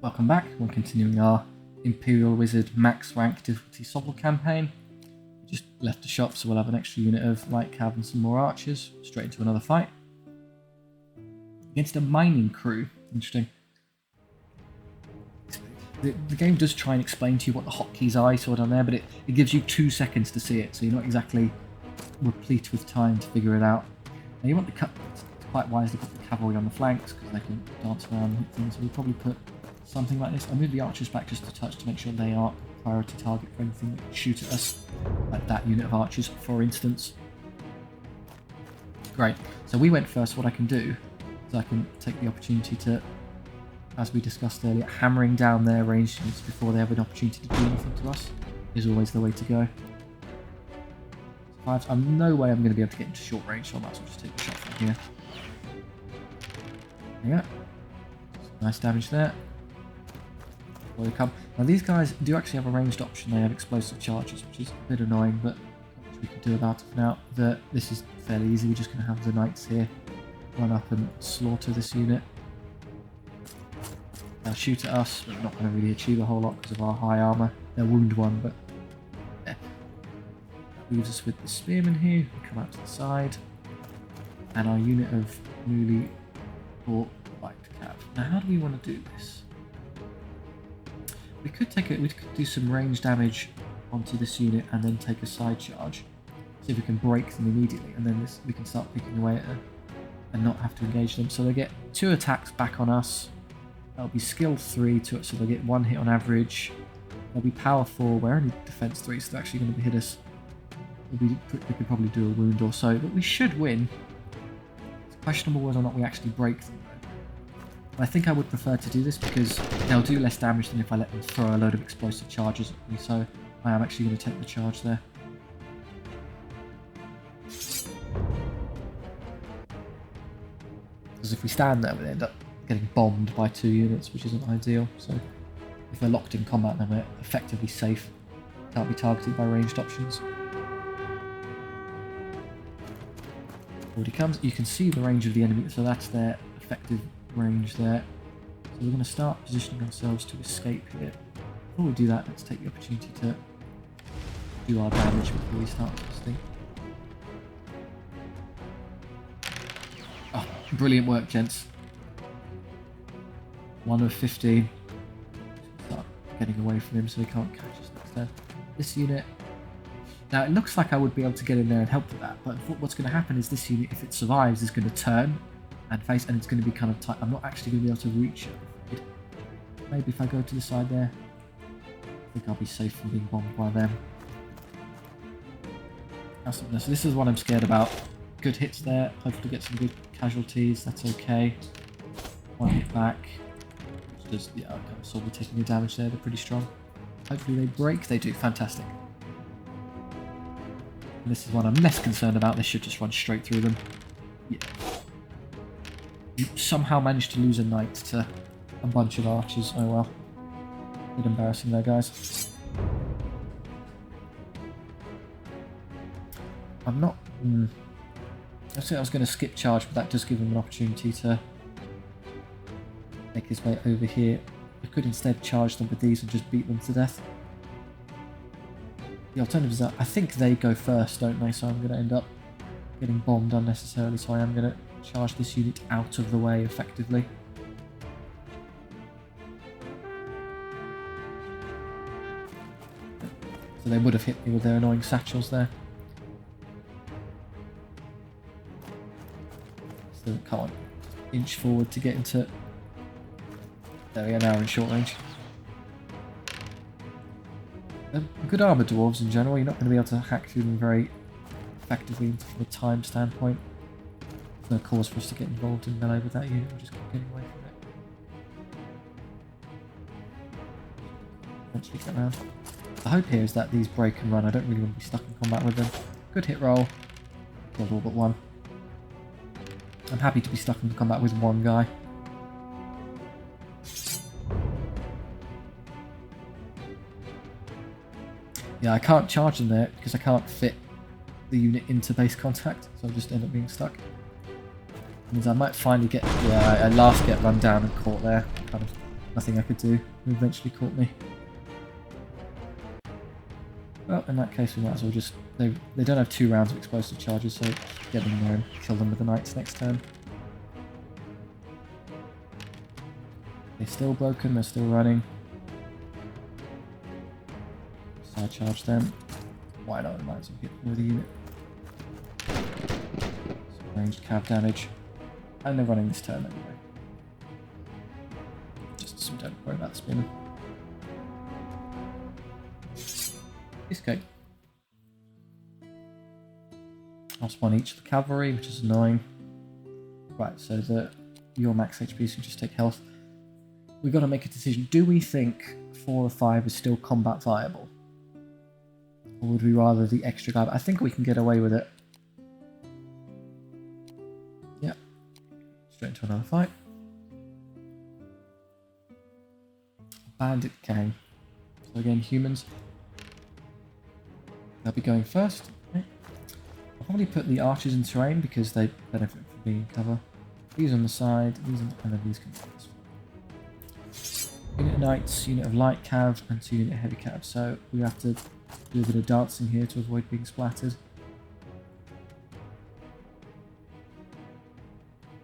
Welcome back. We're continuing our Imperial Wizard max rank difficulty SOVL campaign. We just left the shop, so we'll have an extra unit of light cav and some more archers. Straight into another fight. Against a mining crew. Interesting. The game does try and explain to you what the hotkeys are, you saw down there, but it gives you 2 seconds to see it, so you're not exactly replete with time to figure it out. Now you want the cut quite wisely put the cavalry on the flanks because they can dance around and hit things, so we'll probably put something like this. I'll move the archers back just a touch to make sure they are a priority target for anything that can shoot at us, like that unit of archers, for instance. Great. So we went first. What I can do is I can take the opportunity to, as we discussed earlier, hammering down their ranged units before they have an opportunity to do anything to us is always the way to go. I'm no way I'm going to be able to get into short range, so I might as well just take the shot from here. Yeah. Nice damage there. They come. Now these guys do actually have a ranged option. They have explosive charges, which is a bit annoying, but not much we can do about it for now. This is fairly easy. We're just going to have the knights here run up and slaughter this unit. They'll shoot at us, but not going to really achieve a whole lot because of our high armour. They'll wound one, but yeah. That leaves us with the spearmen here. We come out to the side, and our unit of newly bought light cav. Now, how do we want to do this? We could do some range damage onto this unit and then take a side charge. See if we can break them immediately, and then we can start picking away at them and not have to engage them. So they get 2 attacks back on us. That'll be skill 3 to it, so they'll get 1 hit on average. They'll be power 4, we're only defense 3, so they're actually going to hit us. We could probably do a wound or so, but we should win. It's questionable whether or not we actually break them. I think I would prefer to do this because they'll do less damage than if I let them throw a load of explosive charges at me, so I am actually going to take the charge there. Because if we stand there, we end up getting bombed by 2 units, which isn't ideal, so if we're locked in combat then we're effectively safe. Can't be targeted by ranged options. Already comes. You can see the range of the enemy, so that's their effective range there. So we're going to start positioning ourselves to escape here. Before we do that, let's take the opportunity to do our damage before we start testing. Oh, brilliant work, gents. 1 of 15. Start getting away from him so he can't catch us next turn. This unit. Now it looks like I would be able to get in there and help with that, but what's going to happen is this unit, if it survives, is going to turn and face, and it's going to be kind of tight. I'm not actually going to be able to reach it. Maybe if I go to the side there, I think I'll be safe from being bombed by them. So this is what I'm scared about. Good hits there. Hopefully get some good casualties. That's okay. 1 hit back. Just, yeah, I'm sort of taking the damage there. They're pretty strong. Hopefully they break. They do. Fantastic. And this is one I'm less concerned about. They should just run straight through them. Yeah. You somehow managed to lose a knight to a bunch of archers. Oh well. A bit embarrassing there, guys. I'm not... I said I was going to skip charge, but that does give him an opportunity to make his way over here. I could instead charge them with these and just beat them to death. The alternative is that I think they go first, don't they? So I'm going to end up getting bombed unnecessarily, so I am going to charge this unit out of the way effectively. So they would have hit me with their annoying satchels there. So come on, inch forward to get into... There we are, now in short range. Good armour dwarves in general, you're not going to be able to hack through them very effectively from a time standpoint. No cause for us to get involved in melee with that unit, we'll just keep getting away from it. Eventually get around. The hope here is that these break and run. I don't really want to be stuck in combat with them. Good hit roll. Killed all but 1. I'm happy to be stuck in combat with 1 guy. Yeah, I can't charge them there because I can't fit the unit into base contact, so I'll just end up being stuck. Means I might finally get... Yeah, I last get run down and caught there. Kind of Nothing I could do. They eventually caught me. Well, in that case, we might as well just... They don't have 2 rounds of explosive charges, so get them there and kill them with the knights next turn. They're still broken, they're still running. Side charge them. Why not? I might as well hit them with a unit. Some ranged cav damage. And they're running this turn anyway. Just so we don't worry about spinning. Escape. Lost 1 each of the cavalry, which is annoying. Right, so your max HP, so you just take health. We've got to make a decision. Do we think 4 or 5 is still combat viable? Or would we rather the extra guy? But I think we can get away with it. Yeah. Straight into another fight. Bandit gang. So again, humans. They'll be going first. Okay. I'll probably put the archers in terrain because they benefit from being in cover. These on the side, these on, and then these can be this. Unit of knights, unit of light cav, and 2 unit of heavy cav. So we have to do a bit of dancing here to avoid being splattered.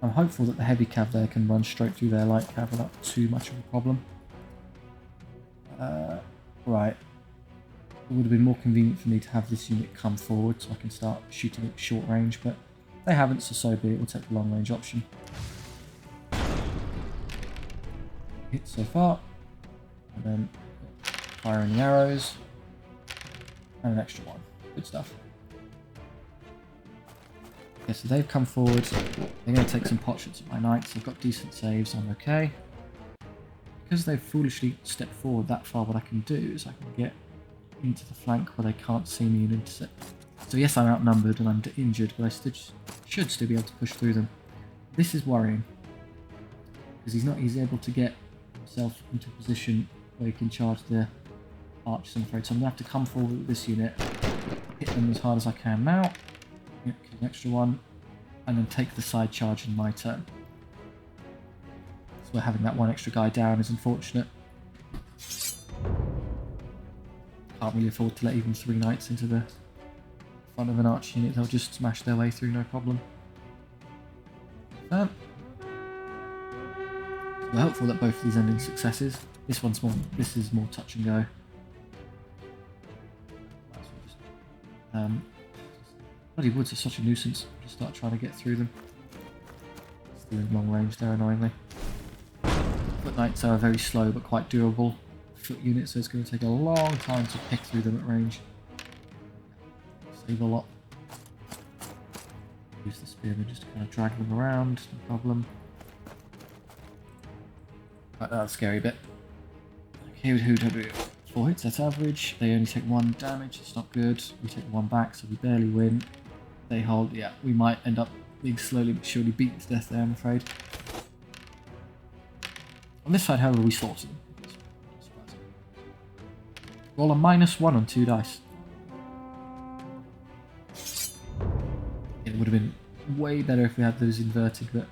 I'm hopeful that the heavy cav there can run straight through their light cav without too much of a problem. Right. It would have been more convenient for me to have this unit come forward so I can start shooting at short range, but they haven't, so be it. We'll take the long range option. Hit so far, and then firing the arrows, and an extra one. Good stuff. Okay, so they've come forward. They're going to take some pot shots at my knights. I've got decent saves, I'm okay. Because they've foolishly stepped forward that far, what I can do is I can get into the flank where they can't see me and intercept. So yes, I'm outnumbered and I'm injured, but I should still be able to push through them. This is worrying, because he's able to get himself into a position where he can charge the archers, I'm afraid. So I'm going to have to come forward with this unit, hit them as hard as I can now, get an extra one, and then take the side charge in my turn. So having that one extra guy down is unfortunate. Can't really afford to let even 3 knights into the front of an archer unit. They'll just smash their way through, no problem. So we're hopeful that both of these end in successes. This is more touch and go. Bloody woods are such a nuisance. Just start trying to get through them. Still in long range there, annoyingly. Foot knights are very slow but quite durable foot units, so it's going to take a long time to pick through them at range. Save a lot. Use the spearmen just to kind of drag them around, no problem. Right, that's a scary bit. Okay, who do we do? 4 hits, that's average. They only take 1 damage, it's not good. We take 1 back, so we barely win. They hold, yeah, we might end up being slowly but surely beaten to death there, I'm afraid. On this side, however, we slaughter them. Roll a -1 on 2 dice. It would have been way better if we had those inverted, but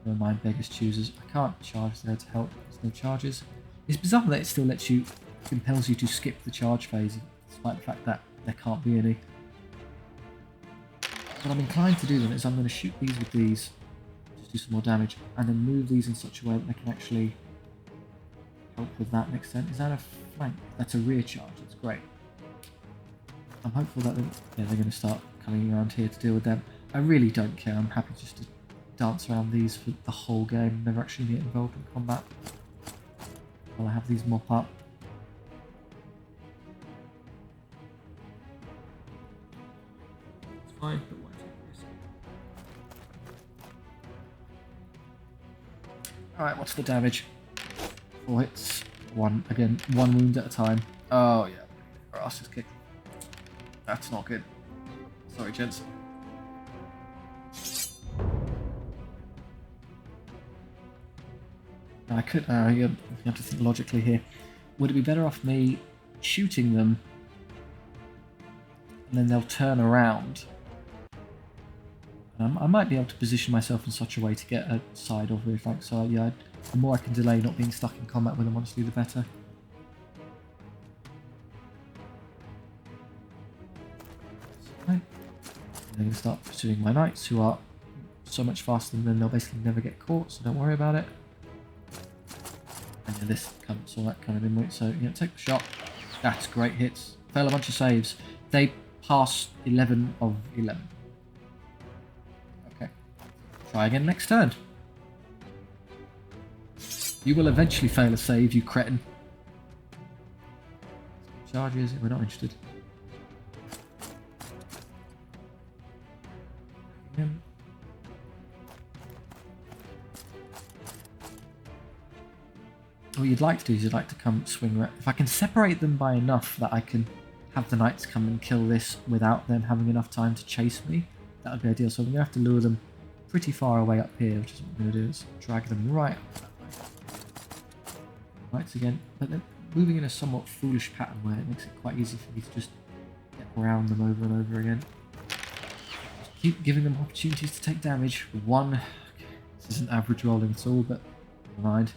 never mind, beggars choosers. I can't charge there to help. There's no charges. It's bizarre that it still compels you to skip the charge phase, despite the fact that there can't be any. What I'm inclined to do then is I'm going to shoot these with these, just do some more damage, and then move these in such a way that they can actually help with that next turn. Is that a flank? That's a rear charge. That's great. I'm hopeful that they're going to start coming around here to deal with them. I really don't care. I'm happy just to dance around these for the whole game, never actually get involved in combat. While I have these mop up. It's fine, but why take risk? Alright, what's the damage? 4 hits, 1 wound at a time. Oh yeah, our ass is kicked. That's not good. Sorry, gents. I could. You have to think logically here. Would it be better off me shooting them, and then they'll turn around, I might be able to position myself in such a way to get a side or rear flank. So yeah, the more I can delay not being stuck in combat with them, honestly, the better. I'm going to start pursuing my knights, who are so much faster than them, they'll basically never get caught, so don't worry about it. And yeah, this comes all that kind of in with, so yeah, take the shot. That's great hits. Fail a bunch of saves. They pass 11 of 11. Okay. Try again next turn. You will eventually fail a save, you cretin. Charges, we're not interested. Again. What you'd like to do is you'd like to come swing around. If I can separate them by enough that I can have the knights come and kill this without them having enough time to chase me, that would be ideal. So I'm going to have to lure them pretty far away up here, which is what I'm going to do, is drag them right up that way. Knights again, but they're moving in a somewhat foolish pattern where it makes it quite easy for me to just get around them over and over again. Just keep giving them opportunities to take damage. One. Okay, this isn't average rolling at all, but never mind.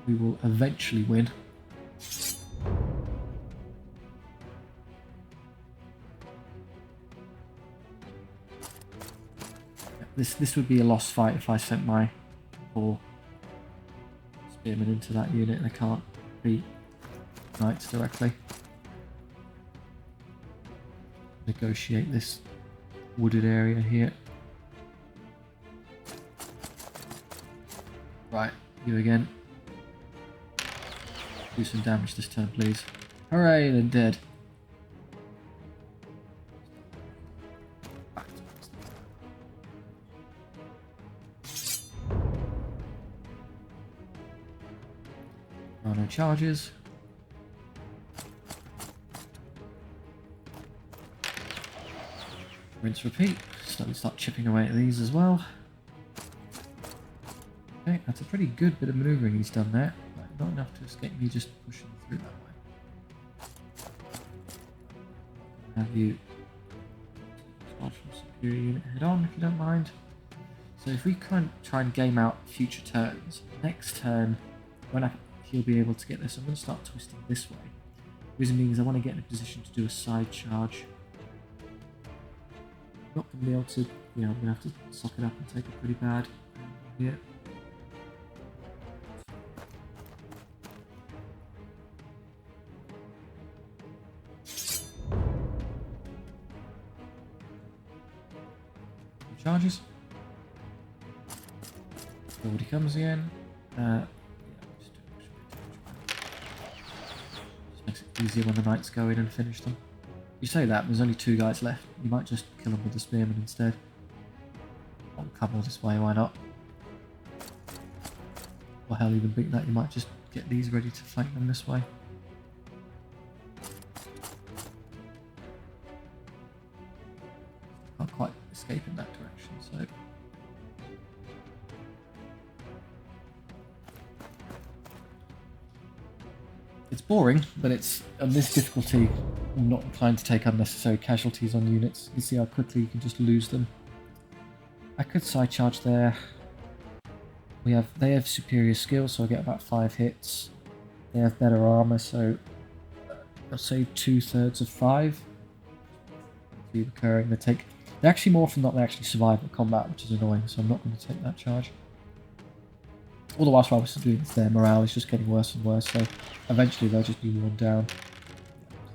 We will eventually win. This would be a lost fight if I sent my 4 spearmen into that unit and I can't beat knights directly. Negotiate this wooded area here. Right, you again. Do some damage this turn, please. Hooray, they're dead. Oh, no charges. Rinse, repeat. Slowly start chipping away at these as well. Okay, that's a pretty good bit of manoeuvring he's done there. But not enough to escape me just pushing through that way. Have you from superior unit head on if you don't mind. So if we can try and game out future turns, next turn when he'll be able to get this, I'm going to start twisting this way. The reason being is I want to get in a position to do a side charge. I'm not going to be able to, I'm going to have to suck it up and take it pretty bad. Yeah. Charges. Nobody comes again. Yeah, just makes it easier when the knights go in and finish them. You say that, there's only 2 guys left. You might just kill them with the spearmen instead. I'll come all this way, why not? Or hell, even beat that, you might just get these ready to flank them this way. Can't quite escape in that direction, so... It's boring, but it's on this difficulty, I'm not inclined to take unnecessary casualties on units. You see how quickly you can just lose them. I could side charge there. They have superior skills, so I get about 5 hits. They have better armor, so I'll say 2/3 of 5. Keep occurring. They're actually more often than not they actually survive at combat, which is annoying, so I'm not going to take that charge. All the whilst I was doing this, their morale is just getting worse and worse, so eventually they'll just be worn down.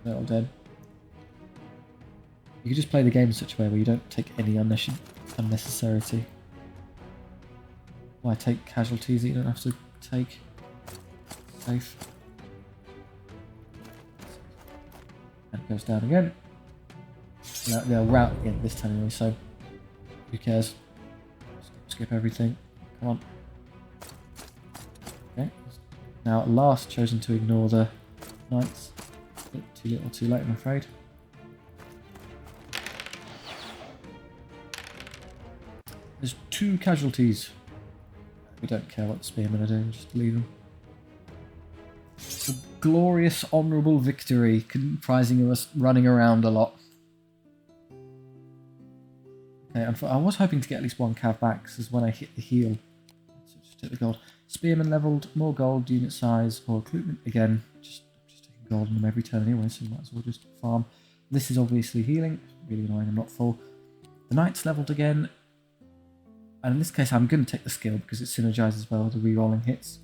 They're all dead. You can just play the game in such a way where you don't take any unnecessity. Why take casualties that you don't have to take? Safe. And it goes down again. They'll rout again this time anyway, so who cares? Skip everything. Come on. Okay. Now at last chosen to ignore the knights. A bit too little too late, I'm afraid. There's 2 casualties. We don't care what the spearmen are doing, just leave them. A glorious, honourable victory, comprising of us running around a lot. Okay, I was hoping to get at least one cav back, because when I hit the heal, so just take the gold. Spearman leveled, more gold, unit size, or recruitment again. Just taking gold on them every turn anyway, so might as well just farm. This is obviously healing, really annoying, I'm not full. The knight's leveled again, and in this case I'm going to take the skill because it synergizes well with the rerolling hits.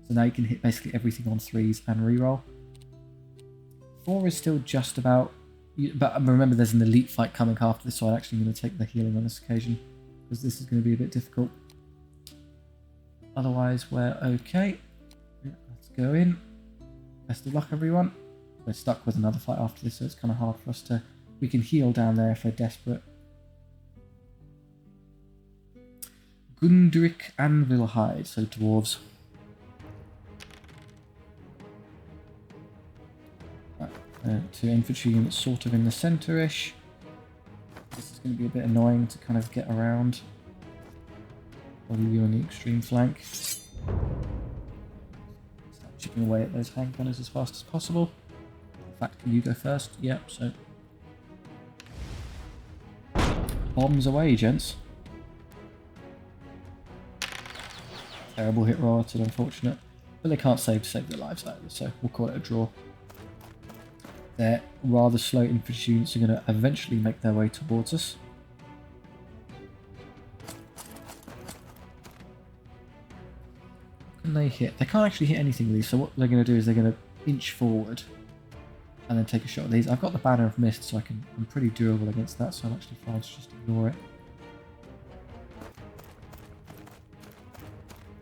So now you can hit basically everything on 3s and reroll. 4 is still just about, but remember there's an elite fight coming after this, so I'm actually going to take the healing on this occasion because this is going to be a bit difficult. Otherwise we're okay. Yeah, let's go in. Best of luck everyone. We're stuck with another fight after this, so it's kind of hard for us to... We can heal down there if we're desperate. Gundrick and Vilhide, so dwarves. Two infantry units sort of in the centre-ish. This is going to be a bit annoying to kind of get around. Probably you on the extreme flank. Start chipping away at those hand gunners as fast as possible. In fact, can you go first? Yep, so... Bombs away, gents. Terrible hit roll, it's unfortunate. But they can't save their lives either, so we'll call it a draw. Their rather slow infantry units are going to eventually make their way towards us. Can they hit? They can't actually hit anything with these, so what they're going to do is they're going to inch forward and then take a shot at these. I've got the Banner of Mist, so I'm pretty durable against that, so I'm actually fine to just ignore it.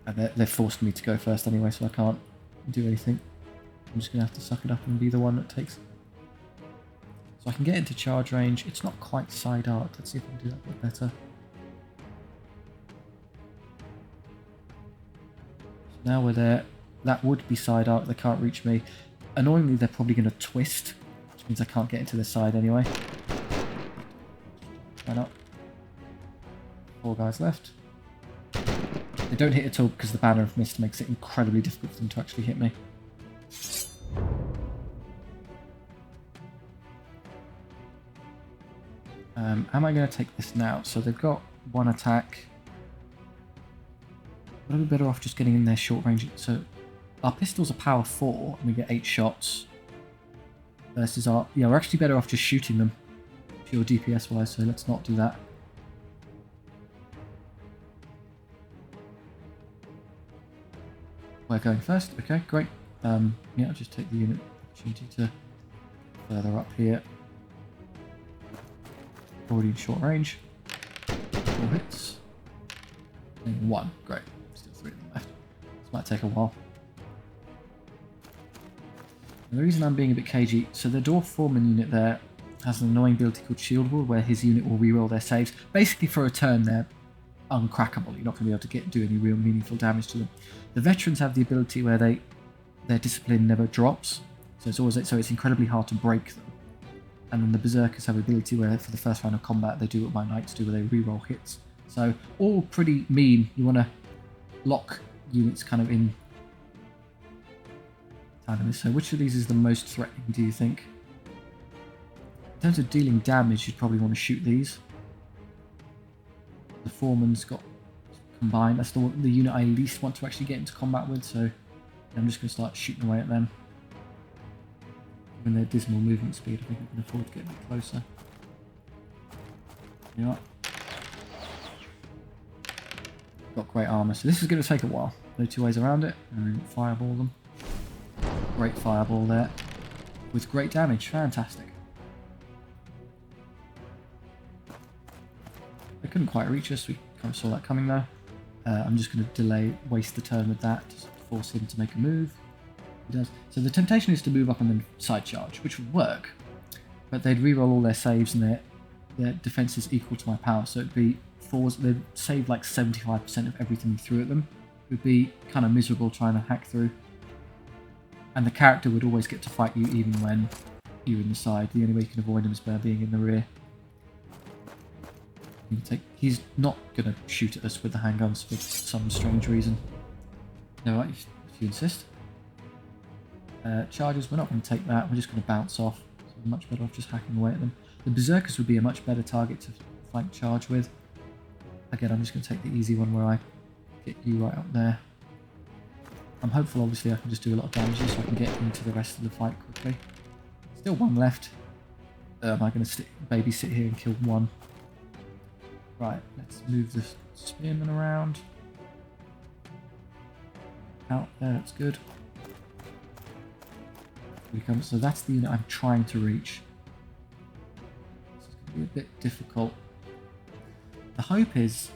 And they've forced me to go first anyway, so I can't do anything. I'm just going to have to suck it up and be the one that takes... So I can get into charge range. It's not quite side arc. Let's see if I can do that a bit better. So now we're there. That would be side arc. They can't reach me. Annoyingly, they're probably going to twist, which means I can't get into the side anyway. Why not? 4 guys left. They don't hit at all because the Banner of Mist makes it incredibly difficult for them to actually hit me. Am I going to take this now? So they've got 1 attack. Would I be better off just getting in their short range? So our pistols are power 4 and we get 8 shots. Versus our... Yeah, we're actually better off just shooting them. Pure DPS wise, so let's not do that. We're going first. Okay, great. Yeah, I'll just take the unit opportunity to further up here. Already in short range. 4 hits. And 1. Great. Still 3 of them left. This might take a while. And the reason I'm being a bit cagey, so the Dwarf Foreman unit there has an annoying ability called Shield Wall, where his unit will reroll their saves. Basically, for a turn, they're uncrackable. You're not going to be able to do any real meaningful damage to them. The veterans have the ability where their discipline never drops, so it's incredibly hard to break them. And then the berserkers have the ability where for the first round of combat they do what my knights do, where they reroll hits. So all pretty mean. You want to lock units kind of in tandem. So which of these is the most threatening, do you think? In terms of dealing damage, you'd probably want to shoot these. The Foreman's got combined. That's the unit I least want to actually get into combat with, so I'm just going to start shooting away at them. Given their dismal movement speed, I think I can afford to get a bit closer. Yeah. Got great armour, so this is going to take a while. No 2 ways around it, and then fireball them. Great fireball there. With great damage, fantastic. They couldn't quite reach us, we kind of saw that coming though. I'm just going to waste the turn with that, to force him to make a move. He does. So the temptation is to move up and then side charge, which would work. But they'd reroll all their saves and their defense is equal to my power. So it'd be 4s, they'd save like 75% of everything you threw at them. It would be kind of miserable trying to hack through. And the character would always get to fight you even when you're in the side. The only way you can avoid him is by being in the rear. He's not going to shoot at us with the handguns for some strange reason. No, right, if you insist. Charges, we're not going to take that, we're just going to bounce off. So we're much better off just hacking away at them. The Berserkers would be a much better target flank charge with. Again, I'm just going to take the easy one where I get you right up there. I'm hopeful, obviously, I can just do a lot of damage so I can get into the rest of the fight quickly. Still one left. Am I going to babysit here and kill one? Right, let's move the spearman around. Out there, that's good. So that's the unit I'm trying to reach. This is going to be a bit difficult. The hope is,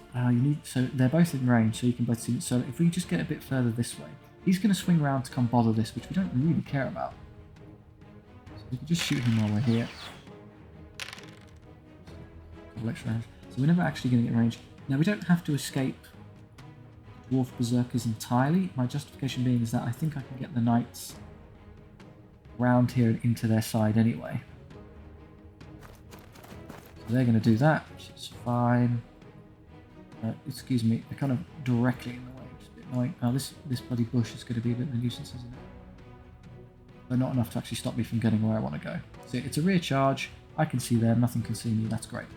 so they're both in range, so you can both see it. So if we just get a bit further this way, he's going to swing around to come bother this, which we don't really care about. So we can just shoot him while we're here. So we're never actually going to get range. Now we don't have to escape Dwarf Berserkers entirely. My justification being is that I think I can get the knights round here and into their side anyway. So they're going to do that, which is fine. Excuse me, they're kind of directly in the way, which is a bit annoying. Oh, this bloody bush is going to be a bit of a nuisance, isn't it? But not enough to actually stop me from getting where I want to go. So it's a rear charge. I can see there, nothing can see me, that's great.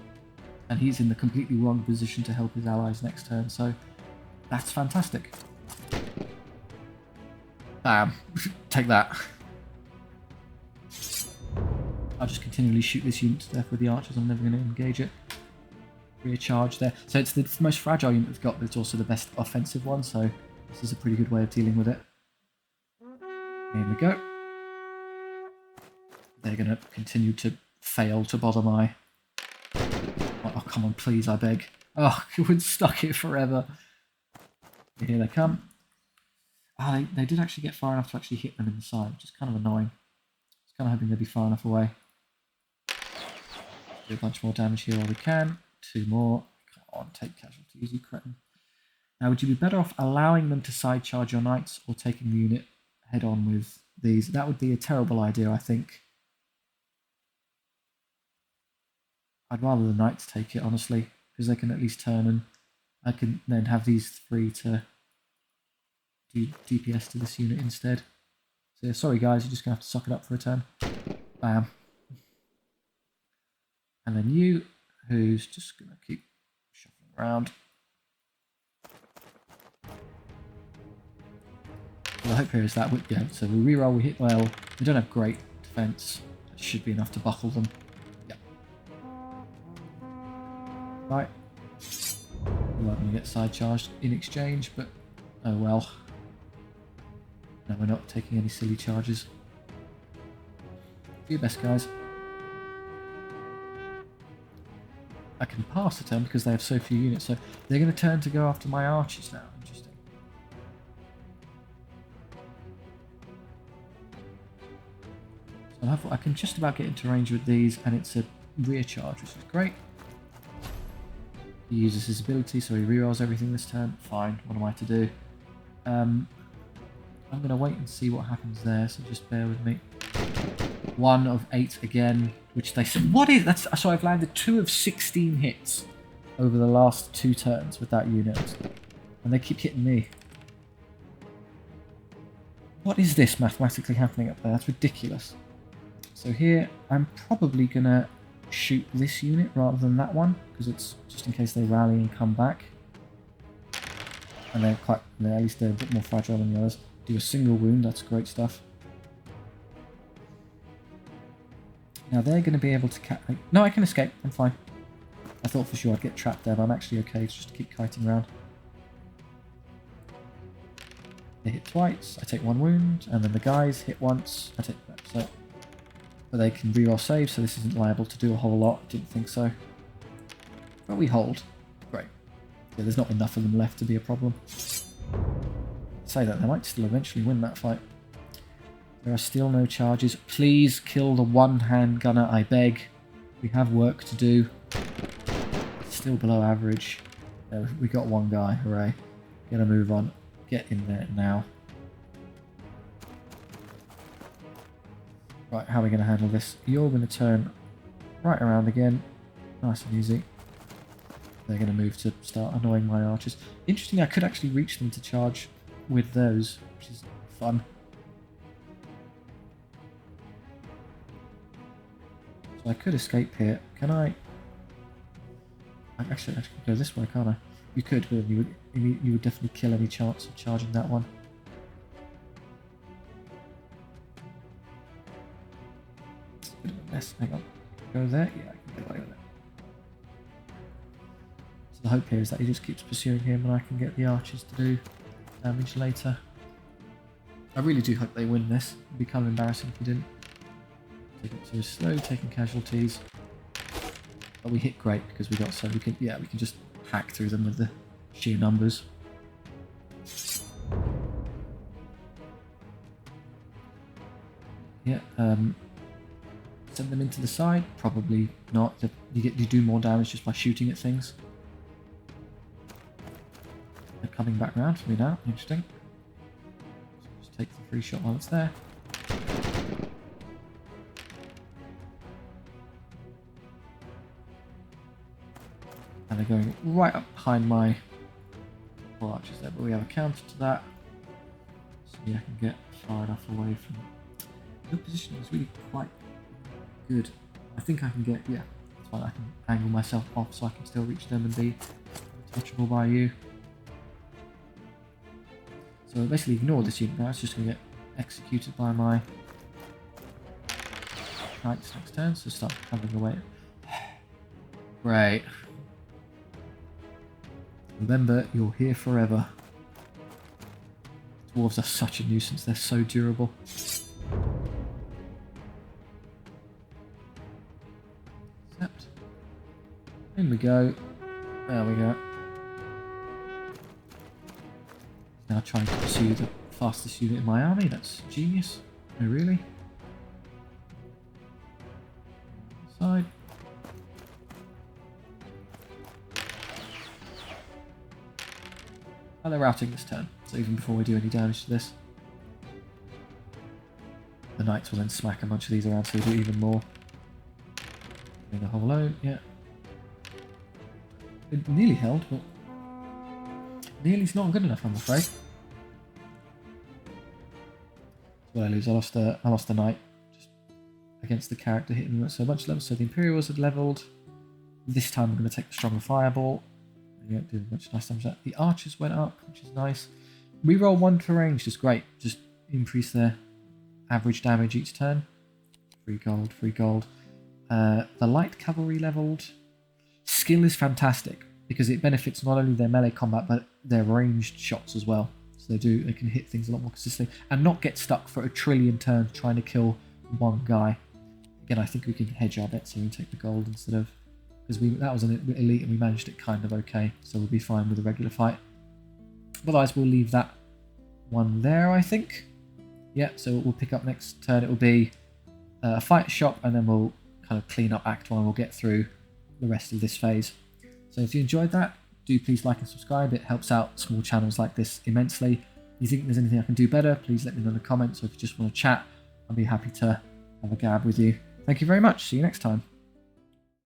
And he's in the completely wrong position to help his allies next turn, so that's fantastic. Bam. Take that. I'll just continually shoot this unit to death with the archers, I'm never going to engage it. Rear charge there. So it's the most fragile unit we've got, but it's also the best offensive one, so this is a pretty good way of dealing with it. Here we go. They're going to continue to fail to bother my... Oh, come on, please, I beg. Oh, we're stuck here forever. Here they come. Ah, they did actually get far enough to actually hit them in the side, which is kind of annoying. I was kind of hoping they'd be far enough away. Do a bunch more damage here while we can. 2 more. Come on, take casualties, you cretin. Now, would you be better off allowing them to side charge your knights or taking the unit head on with these? That would be a terrible idea, I think. I'd rather the knights take it, honestly, because they can at least turn and I can then have these 3 to do DPS to this unit instead. So yeah, sorry guys, you're just going to have to suck it up for a turn. Bam. And then you, who's just going to keep shuffling around. Well, the hope here is that, yeah, so we reroll, we hit well. We don't have great defense. That should be enough to buckle them. Right. We're going to get side charged in exchange, but oh well. No, we're not taking any silly charges. Do your best, guys. I can pass the turn because they have so few units, so they're going to turn to go after my archers now. Interesting. So I can just about get into range with these, and it's a rear charge, which is great. He uses his ability, so he rerolls everything this turn. Fine, what am I to do? I'm going to wait and see what happens there, so just bear with me. 1 of 8 again, which they said... What is... That's, so I've landed 2 of 16 hits over the last 2 turns with that unit. And they keep hitting me. What is this mathematically happening up there? That's ridiculous. So here, I'm probably going to shoot this unit rather than that one, because it's just in case they rally and come back. And they're quite, at least they're a bit more fragile than the others. Do a single wound, that's great stuff. Now they're going to be able to no, I can escape, I'm fine. I thought for sure I'd get trapped there, but I'm actually okay, it's just to keep kiting around. They hit twice, I take 1 wound, and then the guys hit once, I take that. So, but they can reroll save, so this isn't liable to do a whole lot. Didn't think so. But we hold. Great. Yeah, there's not enough of them left to be a problem. Say that, they might still eventually win that fight. There are still no charges. Please kill the one-hand gunner, I beg. We have work to do. Still below average. We got 1 guy, hooray. Get a move on. Get in there now. Right, how are we going to handle this? You're going to turn right around again. Nice and easy. They're going to move to start annoying my archers. Interesting, I could actually reach them to charge with those, which is fun. So I could escape here. Can I? Actually, I could go this way, can't I? You could, but you would definitely kill any chance of charging that one. It's a bit of a mess. Hang on. Go there? Yeah, I can get away with it. So the hope here is that he just keeps pursuing him and I can get the archers to do damage later. I really do hope they win this. It would be kind of embarrassing if we didn't. Taking it so slow, taking casualties. But we hit great because we got so we can just hack through them with the sheer numbers. Yeah, send them into the side. Probably not. You do more damage just by shooting at things. They're coming back round for me now. Interesting. So just take the free shot while it's there. And they're going right up behind my archers there, but we have a counter to that. So yeah, I can get far enough away from the positioning is really quite good. I think I can get, yeah, that's fine. I can angle myself off so I can still reach them and be untouchable by you. So basically ignore this unit now, it's just going to get executed by my knights next turn, so start having away. Great. Remember, you're here forever. Dwarves are such a nuisance, they're so durable. Except, in we go. There we go. Now trying to pursue the fastest unit in my army, that's genius. Oh, really? Side. And they're routing this turn, so even before we do any damage to this, the knights will then smack a bunch of these around so we do even more. Doing the whole load, yeah. It nearly held, but nearly's not good enough, I'm afraid. What I lose, I lost a knight just against the character hitting them. So a bunch of levels. So the Imperial Wizard leveled. This time I'm going to take the stronger fireball. Yeah, did a bunch of nice damage. The archers went up, which is nice. Reroll 1 for range is great. Just increase their average damage each turn. Free gold, free gold. The light cavalry leveled. Skill is fantastic because it benefits not only their melee combat but their ranged shots as well. So they can hit things a lot more consistently and not get stuck for a trillion turns trying to kill one guy. Again, I think we can hedge our bets here and take the gold instead of, because that was an elite and we managed it kind of okay, so we'll be fine with a regular fight. Otherwise, we'll leave that one there, I think. Yeah, so we'll pick up next turn. It will be a fight shop, and then we'll kind of clean up Act 1. We'll get through the rest of this phase. So if you enjoyed that, do please like and subscribe. It helps out small channels like this immensely. If you think there's anything I can do better, please let me know in the comments. Or if you just want to chat, I'll be happy to have a gab with you. Thank you very much. See you next time.